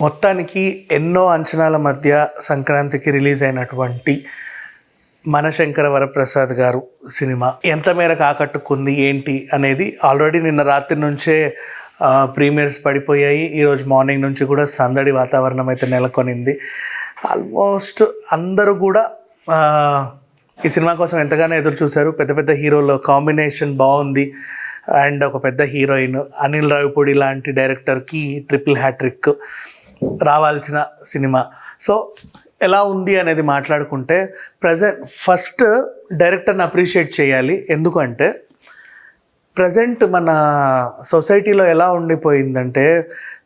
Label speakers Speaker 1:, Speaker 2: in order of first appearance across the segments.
Speaker 1: మొత్తానికి ఎన్నో అంచనాల మధ్య సంక్రాంతికి రిలీజ్ అయినటువంటి మనశంకర వరప్రసాద్ గారు సినిమా ఎంత మేరకు ఆకట్టుకుంది ఏంటి అనేది ఆల్రెడీ నిన్న రాత్రి నుంచే ప్రీమియర్స్ పడిపోయాయి. ఈరోజు మార్నింగ్ నుంచి కూడా సందడి వాతావరణం అయితే నెలకొనింది. ఆల్మోస్ట్ అందరూ కూడా ఈ సినిమా కోసం ఎంతగానో ఎదురు చూశారు. పెద్ద పెద్ద హీరోల కాంబినేషన్ బాగుంది అండ్ ఒక పెద్ద హీరోయిన్ అనిల్ రావిపూడి లాంటి డైరెక్టర్కి ట్రిపుల్ హ్యాట్రిక్ రావాల్సిన సినిమా. సో ఎలా ఉంది అనేది మాట్లాడుకుంటే ఫస్ట్ డైరెక్టర్ని అప్రిషియేట్ చేయాలి. ఎందుకంటే ప్రజెంట్ మన సొసైటీలో ఎలా ఉండిపోయిందంటే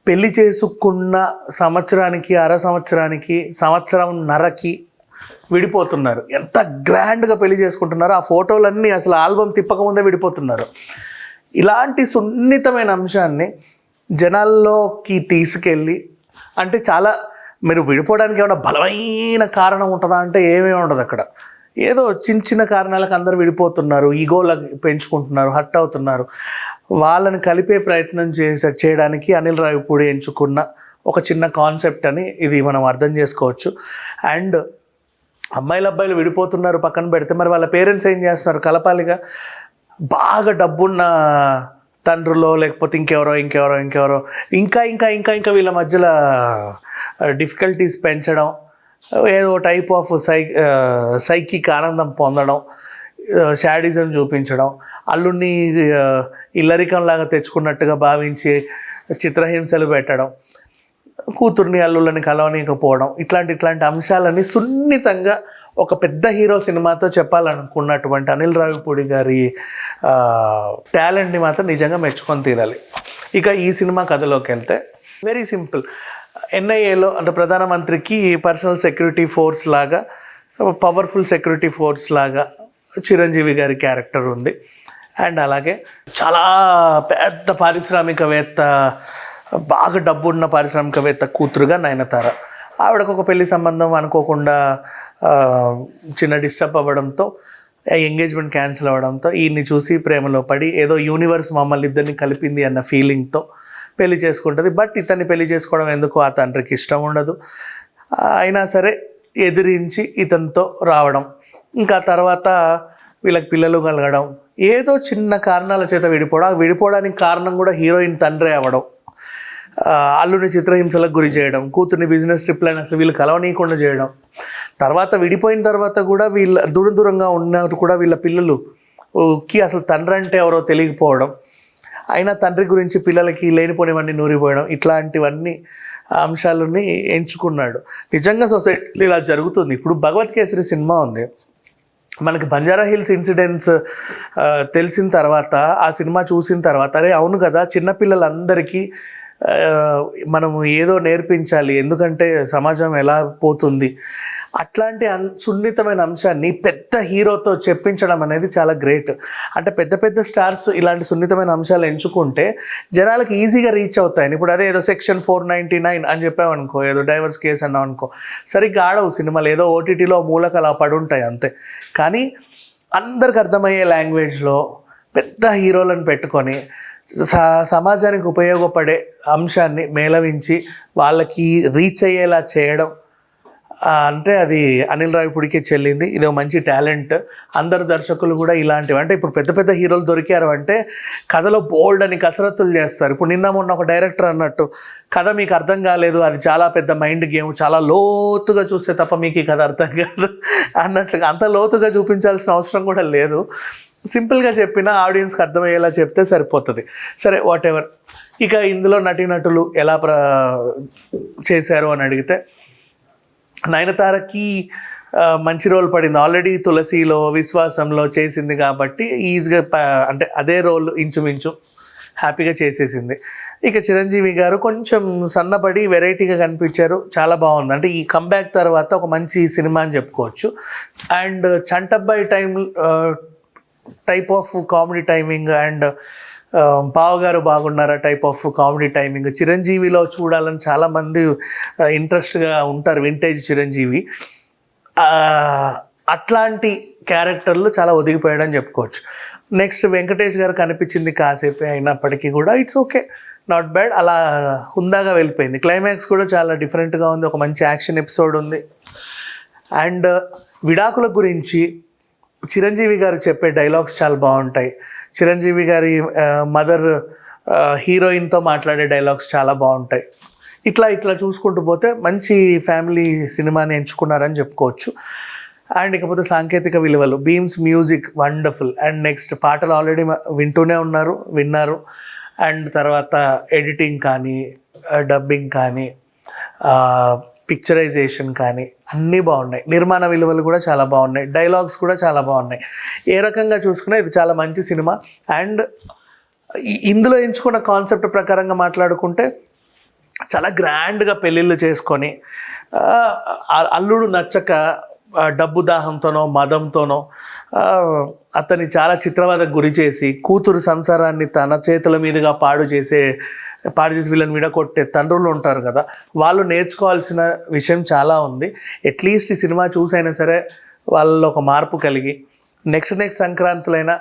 Speaker 1: పెళ్లి చేసుకున్న సంవత్సరానికి సంవత్సరంన్నరకి విడిపోతున్నారు. ఎంత గ్రాండ్గా పెళ్లి చేసుకుంటున్నారో ఆ ఫోటోలన్నీ అసలు ఆల్బమ్ తిప్పకముందే విడిపోతున్నారు. ఇలాంటి సున్నితమైన అంశాన్ని జనాల్లోకి తీసుకెళ్ళి అంటే చాలా మీరు విడిపోవడానికి ఏమైనా బలమైన కారణం ఉంటుందా అంటే ఏమీ ఉండదు. అక్కడ ఏదో చిన్న చిన్న కారణాలకు అందరూ విడిపోతున్నారు, ఈగోలు పెంచుకుంటున్నారు, హర్ట్ అవుతున్నారు. వాళ్ళని కలిపే ప్రయత్నం చేయడానికి అనిల్ రావిపూడి ఎంచుకున్న ఒక చిన్న కాన్సెప్ట్ అని ఇది మనం అర్థం చేసుకోవచ్చు. అండ్ అబ్బాయిలు విడిపోతున్నారు పక్కన పెడితే మరి వాళ్ళ పేరెంట్స్ ఏం చేస్తున్నారు? కలపాలిగా. బాగా డబ్బున్న తండ్రులో లేకపోతే ఇంకెవరో ఇంకా వీళ్ళ మధ్యలో డిఫికల్టీస్ పెంచడం, ఏదో టైప్ ఆఫ్ సైకిక్ ఆనందం పొందడం, షాడిజం చూపించడం, అల్లుడిని ఇల్లరికంలాగా తెచ్చుకున్నట్టుగా భావించి చిత్రహింసలు పెట్టడం, కూతుర్ని అల్లుళ్ళని కలవనీయకపోవడం, ఇట్లాంటి అంశాలని సున్నితంగా ఒక పెద్ద హీరో సినిమాతో చెప్పాలనుకున్నటువంటి అనిల్ రావిపూడి గారి టాలెంట్ని మాత్రం నిజంగా మెచ్చుకొని తీరాలి. ఇక ఈ సినిమా కథలోకి వెళ్తే వెరీ సింపుల్. ఎన్ఐఏలో అంటే ప్రధానమంత్రికి పర్సనల్ సెక్యూరిటీ ఫోర్స్ లాగా, పవర్ఫుల్ సెక్యూరిటీ ఫోర్స్ లాగా చిరంజీవి గారి క్యారెక్టర్ ఉంది. అండ్ అలాగే చాలా పెద్ద పారిశ్రామికవేత్త, బాగా డబ్బున్న పారిశ్రామికవేత్త కూతురుగా నయనతార. ఆవిడకు ఒక పెళ్లి సంబంధం అనుకోకుండా చిన్న డిస్టర్బ్ అవ్వడంతో, ఎంగేజ్మెంట్ క్యాన్సిల్ అవ్వడంతో ఈయన్ని చూసి ప్రేమలో పడి ఏదో యూనివర్స్ మమ్మల్ని ఇద్దరిని కలిపింది అన్న ఫీలింగ్తో పెళ్లి చేసుకుంటుంది. బట్ ఇతన్ని పెళ్లి చేసుకోవడం ఎందుకు ఆ తండ్రికి ఇష్టం ఉండదు. అయినా సరే ఎదిరించి ఇతనితో రావడం, ఇంకా తర్వాత వీళ్ళకి పిల్లలు కలగడం, ఏదో చిన్న కారణాల చేత విడిపోవడానికి కారణం కూడా హీరోయిన్ తండ్రే అవ్వడం, అల్లుని చిత్రహింసలకు గురి చేయడం, కూతుర్ని బిజినెస్ ట్రిప్లను అసలు వీళ్ళు కలవనీయకుండా చేయడం, తర్వాత విడిపోయిన తర్వాత కూడా వీళ్ళ దూరంగా ఉన్నట్టు కూడా వీళ్ళ పిల్లలుకి అసలు తండ్రి అంటే ఎవరో తెలియకపోవడం, అయినా తండ్రి గురించి పిల్లలకి లేనిపోనివన్నీ నూరిపోయడం, ఇట్లాంటివన్నీ అంశాలని ఎంచుకున్నాడు. నిజంగా సొసైటీలో ఇలా జరుగుతుంది. ఇప్పుడు భగవత్ కేసరి సినిమా ఉంది, మనకి బంజారా హిల్స్ ఇన్సిడెంట్స్ తెలిసిన తర్వాత ఆ సినిమా చూసిన తర్వాత అరే అవును కదా, చిన్నపిల్లలందరికీ మనము ఏదో నేర్పించాలి, ఎందుకంటే సమాజం ఎలా పోతుంది, అట్లాంటి సున్నితమైన అంశాన్ని పెద్ద హీరోతో చెప్పించడం అనేది చాలా గ్రేట్. అంటే పెద్ద పెద్ద స్టార్స్ ఇలాంటి సున్నితమైన అంశాలు ఎంచుకుంటే జనాలకు ఈజీగా రీచ్ అవుతాయని. ఇప్పుడు అదే ఏదో సెక్షన్ 499 అని చెప్పామనుకో, ఏదో డైవర్స్ కేసు అన్నాం అనుకో, సరిగ్గా ఆడవు సినిమాలు, ఏదో ఓటీటీలో మూలకలు అలా పడుంటాయి అంతే. కానీ అందరికి అర్థమయ్యే లాంగ్వేజ్లో పెద్ద హీరోలను పెట్టుకొని సమాజానికి ఉపయోగపడే అంశాన్ని మేళవించి వాళ్ళకి రీచ్ అయ్యేలా చేయడం అంటే అది అనిల్ రావిపూడికే చెల్లింది. ఇది ఒక మంచి టాలెంట్. అందరు దర్శకులు కూడా ఇలాంటివి, అంటే ఇప్పుడు పెద్ద పెద్ద హీరోలు దొరికారు అంటే కథలో బోల్డ్ అని కసరత్తులు చేస్తారు. ఇప్పుడు నిన్న మొన్న ఒక డైరెక్టర్ అన్నట్టు, కథ మీకు అర్థం కాలేదు, అది చాలా పెద్ద మైండ్ గేమ్, చాలా లోతుగా చూస్తే తప్ప మీకు ఈ కథ అర్థం కాదు అన్నట్లుగా. అంత లోతుగా చూపించాల్సిన అవసరం కూడా లేదు. సింపుల్గా చెప్పిన ఆడియన్స్కి అర్థమయ్యేలా చెప్తే సరిపోతుంది. సరే వాట్ ఎవర్. ఇక ఇందులో నటీనటులు ఎలా చేశారు అని అడిగితే, నయనతారకి మంచి రోల్ పడింది. ఆల్రెడీ తులసిలో, విశ్వాసంలో చేసింది కాబట్టి ఈజీగా అంటే అదే రోల్ ఇంచుమించు హ్యాపీగా చేసేసింది. ఇక చిరంజీవి గారు కొంచెం సన్నబడి వెరైటీగా కనిపించారు, చాలా బాగుంది. అంటే ఈ కంబ్యాక్ తర్వాత ఒక మంచి సినిమా అని చెప్పుకోవచ్చు. And Chantabbai type of comedy timing and బావగారు బాగున్నారా టైప్ ఆఫ్ కామెడీ టైమింగ్ చిరంజీవిలో చూడాలని చాలామంది ఇంట్రెస్ట్గా ఉంటారు. వింటేజ్ చిరంజీవి అట్లాంటి క్యారెక్టర్లు చాలా ఒదిగిపోయాడని చెప్పుకోవచ్చు. నెక్స్ట్ వెంకటేష్ గారు కనిపించింది కాసేపే అయినప్పటికీ కూడా ఇట్స్ ఓకే, నాట్ బ్యాడ్, అలా హుందాగా వెళ్ళిపోయింది. క్లైమాక్స్ కూడా చాలా డిఫరెంట్గా ఉంది, ఒక మంచి యాక్షన్ ఎపిసోడ్ ఉంది. అండ్ విడాకుల గురించి చిరంజీవి గారు చెప్పే డైలాగ్స్ చాలా బాగుంటాయి. చిరంజీవి గారి మదర్ హీరోయిన్తో మాట్లాడే డైలాగ్స్ చాలా బాగుంటాయి. ఇట్లా చూసుకుంటూ పోతే మంచి ఫ్యామిలీ సినిమాని ఎంచుకున్నారని చెప్పుకోవచ్చు. అండ్ ఇకపోతే సాంకేతిక విలువలు, Bheems music wonderful. And next పాటలు ఆల్రెడీ విన్నారు. అండ్ తర్వాత ఎడిటింగ్ కానీ, డబ్బింగ్ కానీ, పిక్చరైజేషన్ కానీ అన్నీ బాగున్నాయి. నిర్మాణ విలువలు కూడా చాలా బాగున్నాయి, డైలాగ్స్ కూడా చాలా బాగున్నాయి. ఏ రకంగా చూసుకున్నా ఇది చాలా మంచి సినిమా. అండ్ ఇందులో ఎంచుకున్న కాన్సెప్ట్ ప్రకారంగా మాట్లాడుకుంటే చాలా గ్రాండ్గా పెళ్ళిళ్ళు చేసుకొని అల్లుడు నచ్చక డబ్బు దాహంతోనో మదంతోనో అతన్ని చాలా చిత్రవదకు గురి చేసి కూతురు సంసారాన్ని తన చేతుల మీదుగా పాడు చేసి వీళ్ళని విడగొట్టే తండ్రులు ఉంటారు కదా, వాళ్ళు నేర్చుకోవాల్సిన విషయం చాలా ఉంది. అట్లీస్ట్ ఈ సినిమా చూసైనా సరే వాళ్ళలో ఒక మార్పు కలిగి నెక్స్ట్ సంక్రాంతులైనా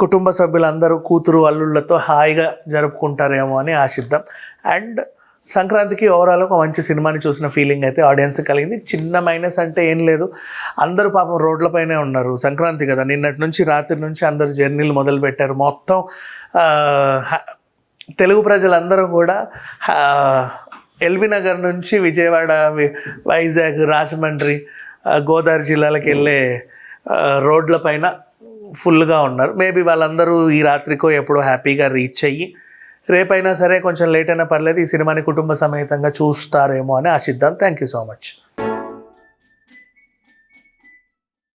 Speaker 1: కుటుంబ సభ్యులందరూ కూతురు అల్లుళ్ళతో హాయిగా జరుపుకుంటారేమో అని ఆశిద్దాం. అండ్ సంక్రాంతికి ఓవరాల్ ఒక మంచి సినిమాని చూసిన ఫీలింగ్ అయితే ఆడియన్స్ కలిగింది. చిన్న మైనస్ అంటే ఏం లేదు, అందరూ పాపం రోడ్లపైనే ఉన్నారు. సంక్రాంతి కదా, నిన్నటి నుంచి రాత్రి నుంచి అందరూ జర్నీలు మొదలుపెట్టారు. మొత్తం తెలుగు ప్రజలందరూ కూడా ఎల్బీ నగర్ నుంచి విజయవాడ, వైజాగ్, రాజమండ్రి, గోదావరి జిల్లాలకు వెళ్ళే రోడ్లపైన ఫుల్గా ఉన్నారు. మేబీ వాళ్ళందరూ ఈ రాత్రికో ఎప్పుడో హ్యాపీగా రీచ్ అయ్యి రేపైనా సరే కొంచెం లేట్ అయినా పర్లేదు ఈ సినిమాని కుటుంబ సమేతంగా చూస్తారేమో అని ఆశిద్దాం. Thank you so much.